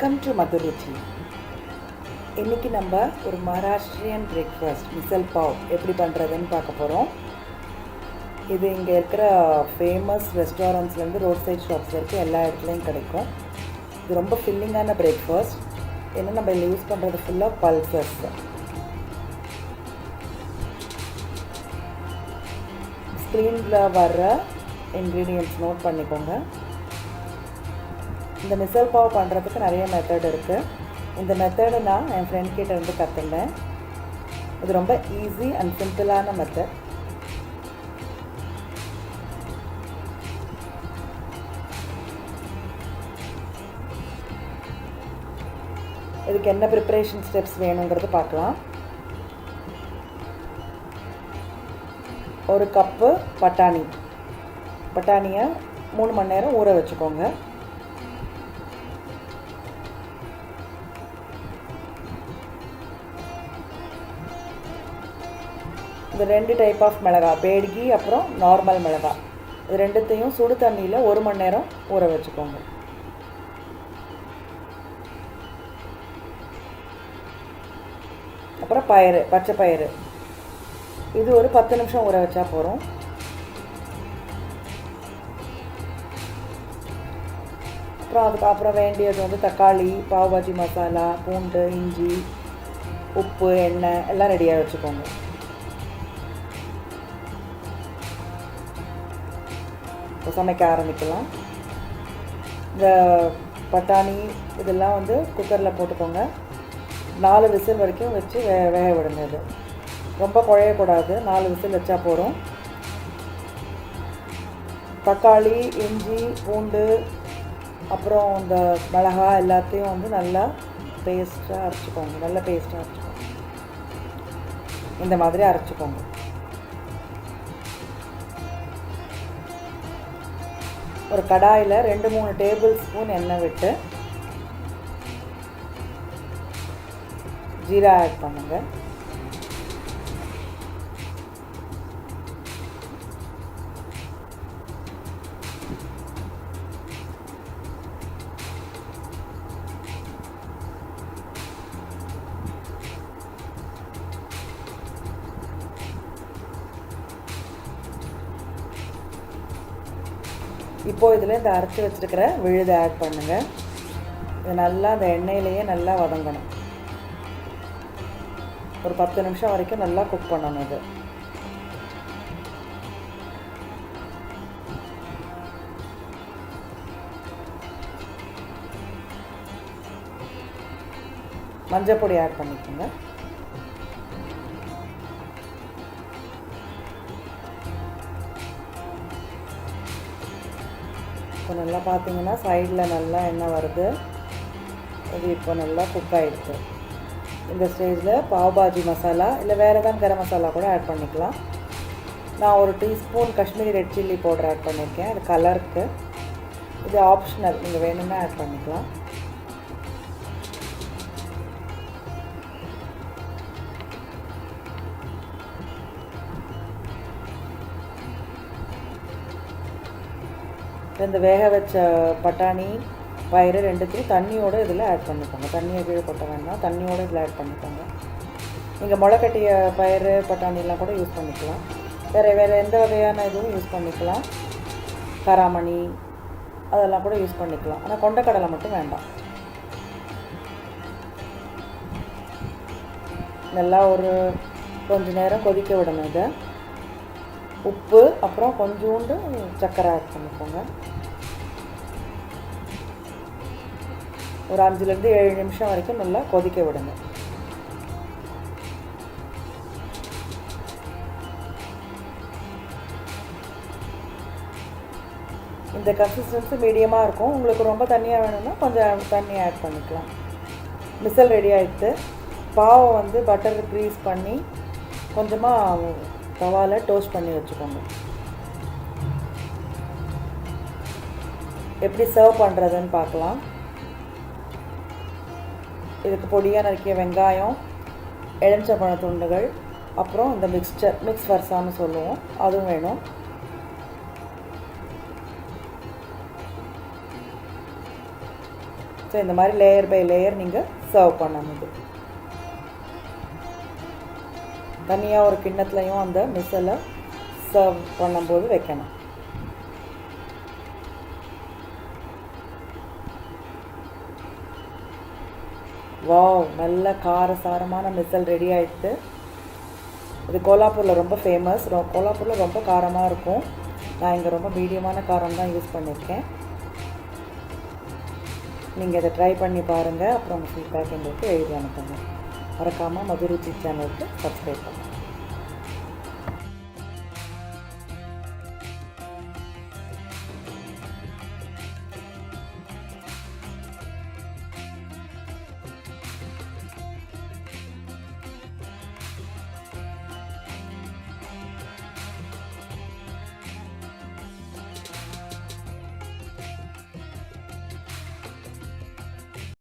Welcome to மதுருச்சி. இன்றைக்கி நம்ம ஒரு மகாராஷ்டிரியன் பிரேக்ஃபாஸ்ட் மிசல் பாவ் எப்படி பண்ணுறதுன்னு பார்க்க போகிறோம். இது இங்கே இருக்கிற ஃபேமஸ் ரெஸ்டாரண்ட்ஸ்லேருந்து ரோட் சைட் ஷாப்ஸ் வரைக்கும் எல்லா இடத்துலையும் கிடைக்கும். இது ரொம்ப ஃபில்லிங்கான பிரேக்ஃபாஸ்ட். ஏன்னா நம்ம இதில் யூஸ் பண்ணுறது ஃபுல்லாக பல்சஸ். ஸ்க்ரீனில் வர்ற இன்க்ரீடியன்ட்ஸ் நோட் பண்ணிக்கோங்க. இந்த மிசல் பாவ் பண்ணுறதுக்கு நிறைய மெத்தட் இருக்குது. இந்த மெத்தடை நான் என் ஃப்ரெண்ட் கிட்ட இருந்து கற்றுண்டேன். இது ரொம்ப ஈஸி அண்ட் சிம்பிளான மெத்தட். இதுக்கு என்ன ப்ரிப்பரேஷன் ஸ்டெப்ஸ் வேணுங்கிறது பார்க்கலாம். ஒரு கப்பு பட்டாணியை 3 மணி நேரம் ஊற வச்சுக்கோங்க. இந்த 2 டைப் ஆஃப் மிளகாய், bedgi அப்புறம் நார்மல் மிளகாய், இது ரெண்டுத்தையும் சுடு தண்ணியில் 1 மணி நேரம் ஊற வச்சுக்கோங்க. அப்புறம் பச்சை பயிறு, இது ஒரு 10 நிமிஷம் ஊற வச்சா போகிறோம். அப்புறம் அதுக்கப்புறம் வேண்டியது வந்து தக்காளி, பாவ் பாஜி மசாலா, பூண்டு, இஞ்சி, உப்பு, எண்ணெய் எல்லாம் ரெடியாக வச்சுக்கோங்க. சமைக்க ஆரம்பிக்கலாம். இந்த பட்டாணி இதெல்லாம் வந்து குக்கரில் போட்டுக்கோங்க. 4 விசில் வரைக்கும் வச்சு வேக விடுங்க. இது ரொம்ப குழையக்கூடாது, 4 விசில் வச்சா போகிறோம். தக்காளி, இஞ்சி, பூண்டு அப்புறம் இந்த மிளகாய் எல்லாத்தையும் வந்து நல்லா பேஸ்ட்டாக அரைச்சிக்கோங்க. நல்ல பேஸ்ட்டாக அரைச்சிக்கோங்க. இந்த மாதிரி அரைச்சிக்கோங்க. ஒரு கடாயில் 2-3 டேபிள் ஸ்பூன் எண்ணெய் விட்டு ஜீரா ஆட் பண்ணுங்க. இப்போது இதில் இந்த அரைச்சி வச்சுருக்கிற விழுதை ஆட் பண்ணுங்கள். இது நல்லா அந்த எண்ணெயிலேயே நல்லா வதங்கணும். ஒரு 10 நிமிஷம் வரைக்கும் நல்லா குக் பண்ணணும். இது மஞ்சள் பொடி ஆட் பண்ணிக்கோங்க. இப்போ நல்லா பார்த்தீங்கன்னா சைடில் நல்லா எண்ணெய் வருது. இது இப்போ நல்லா குக் ஆகிடுச்சு. இந்த ஸ்டேஜில் பாவ் பாஜி மசாலா இல்லை வேறு ஏதாவது கரம் மசாலா கூட ஆட் பண்ணிக்கலாம். நான் ஒரு teaspoon Kashmiri red chilli powder add பண்ணியிருக்கேன். அது கலருக்கு. இது ஆப்ஷனல், நீங்கள் வேணும்னா ஆட் பண்ணிக்கலாம். இந்த வேக வச்ச பட்டாணி பயிறு ரெண்டுத்தையும் தண்ணியோடு இதில் ஆட் பண்ணிக்கோங்க. தண்ணியை கீழே கொட்ட வேண்டாம், தண்ணியோடு இதில் ஆட் பண்ணிக்கோங்க. நீங்கள் முளைக்கட்டிய பயிறு பட்டாணிலாம் கூட யூஸ் பண்ணிக்கலாம். வேறு எந்த வகையான இதுவும் யூஸ் பண்ணிக்கலாம். கராமணி அதெல்லாம் கூட யூஸ் பண்ணிக்கலாம். ஆனால் கொண்டக்கடலை மட்டும் வேண்டாம். நல்லா ஒரு கொஞ்ச நேரம் கொதிக்க விடணும். இதை உப்பு அப்புறம் கொஞ்சோண்டு சர்க்கரை ஆட் பண்ணிக்கோங்க. ஒரு 5லேருந்து 7 நிமிஷம் வரைக்கும் நல்லா கொதிக்க விடுங்க. இந்த கன்சிஸ்டன்சி மீடியமாக இருக்கும். உங்களுக்கு ரொம்ப தண்ணியாக வேணும்னா கொஞ்சம் தண்ணி ஆட் பண்ணிக்கலாம். மிசல் ரெடி ஆகிடுது. பாவை வந்து பட்டர் க்ரீஸ் பண்ணி கொஞ்சமாக தவாவில் டோஸ்ட் பண்ணி வச்சுக்கோங்க. எப்படி சர்வ் பண்ணுறதுன்னு பார்க்கலாம். இதுக்கு பொடியாக நறுக்கிய வெங்காயம், எலுமிச்சம்பழ துண்டுகள், அப்புறம் இந்த மிக்ஸ் ஃபர்சான்னு சொல்லுவோம், அதுவும் வேணும். ஸோ இந்த மாதிரி லேயர் பை லேயர் நீங்கள் சர்வ் பண்ணணும். இது தனியாக ஒரு கிண்ணத்துலையும் அந்த மிசலை சர்வ் பண்ணும்போது வைக்கணும். வாவ், நல்ல காரசாரமான மிசல் ரெடி ஆகிடுது. இது கோலாப்பூரில் ரொம்ப ஃபேமஸ். கோலாப்பூரில் ரொம்ப காரமாக இருக்கும். நான் இங்கே ரொம்ப மீடியமான காரம் தான் யூஸ் பண்ணியிருக்கேன். நீங்கள் இதை ட்ரை பண்ணி பாருங்கள். அப்புறம் உங்கள் ஃபீட்பேக் எங்களுக்கு எழுதி அனுப்புங்க. மறக்காமல் மதுருச்சி சேனலுக்கு சப்ஸ்கிரைப் பண்ணுங்கள்.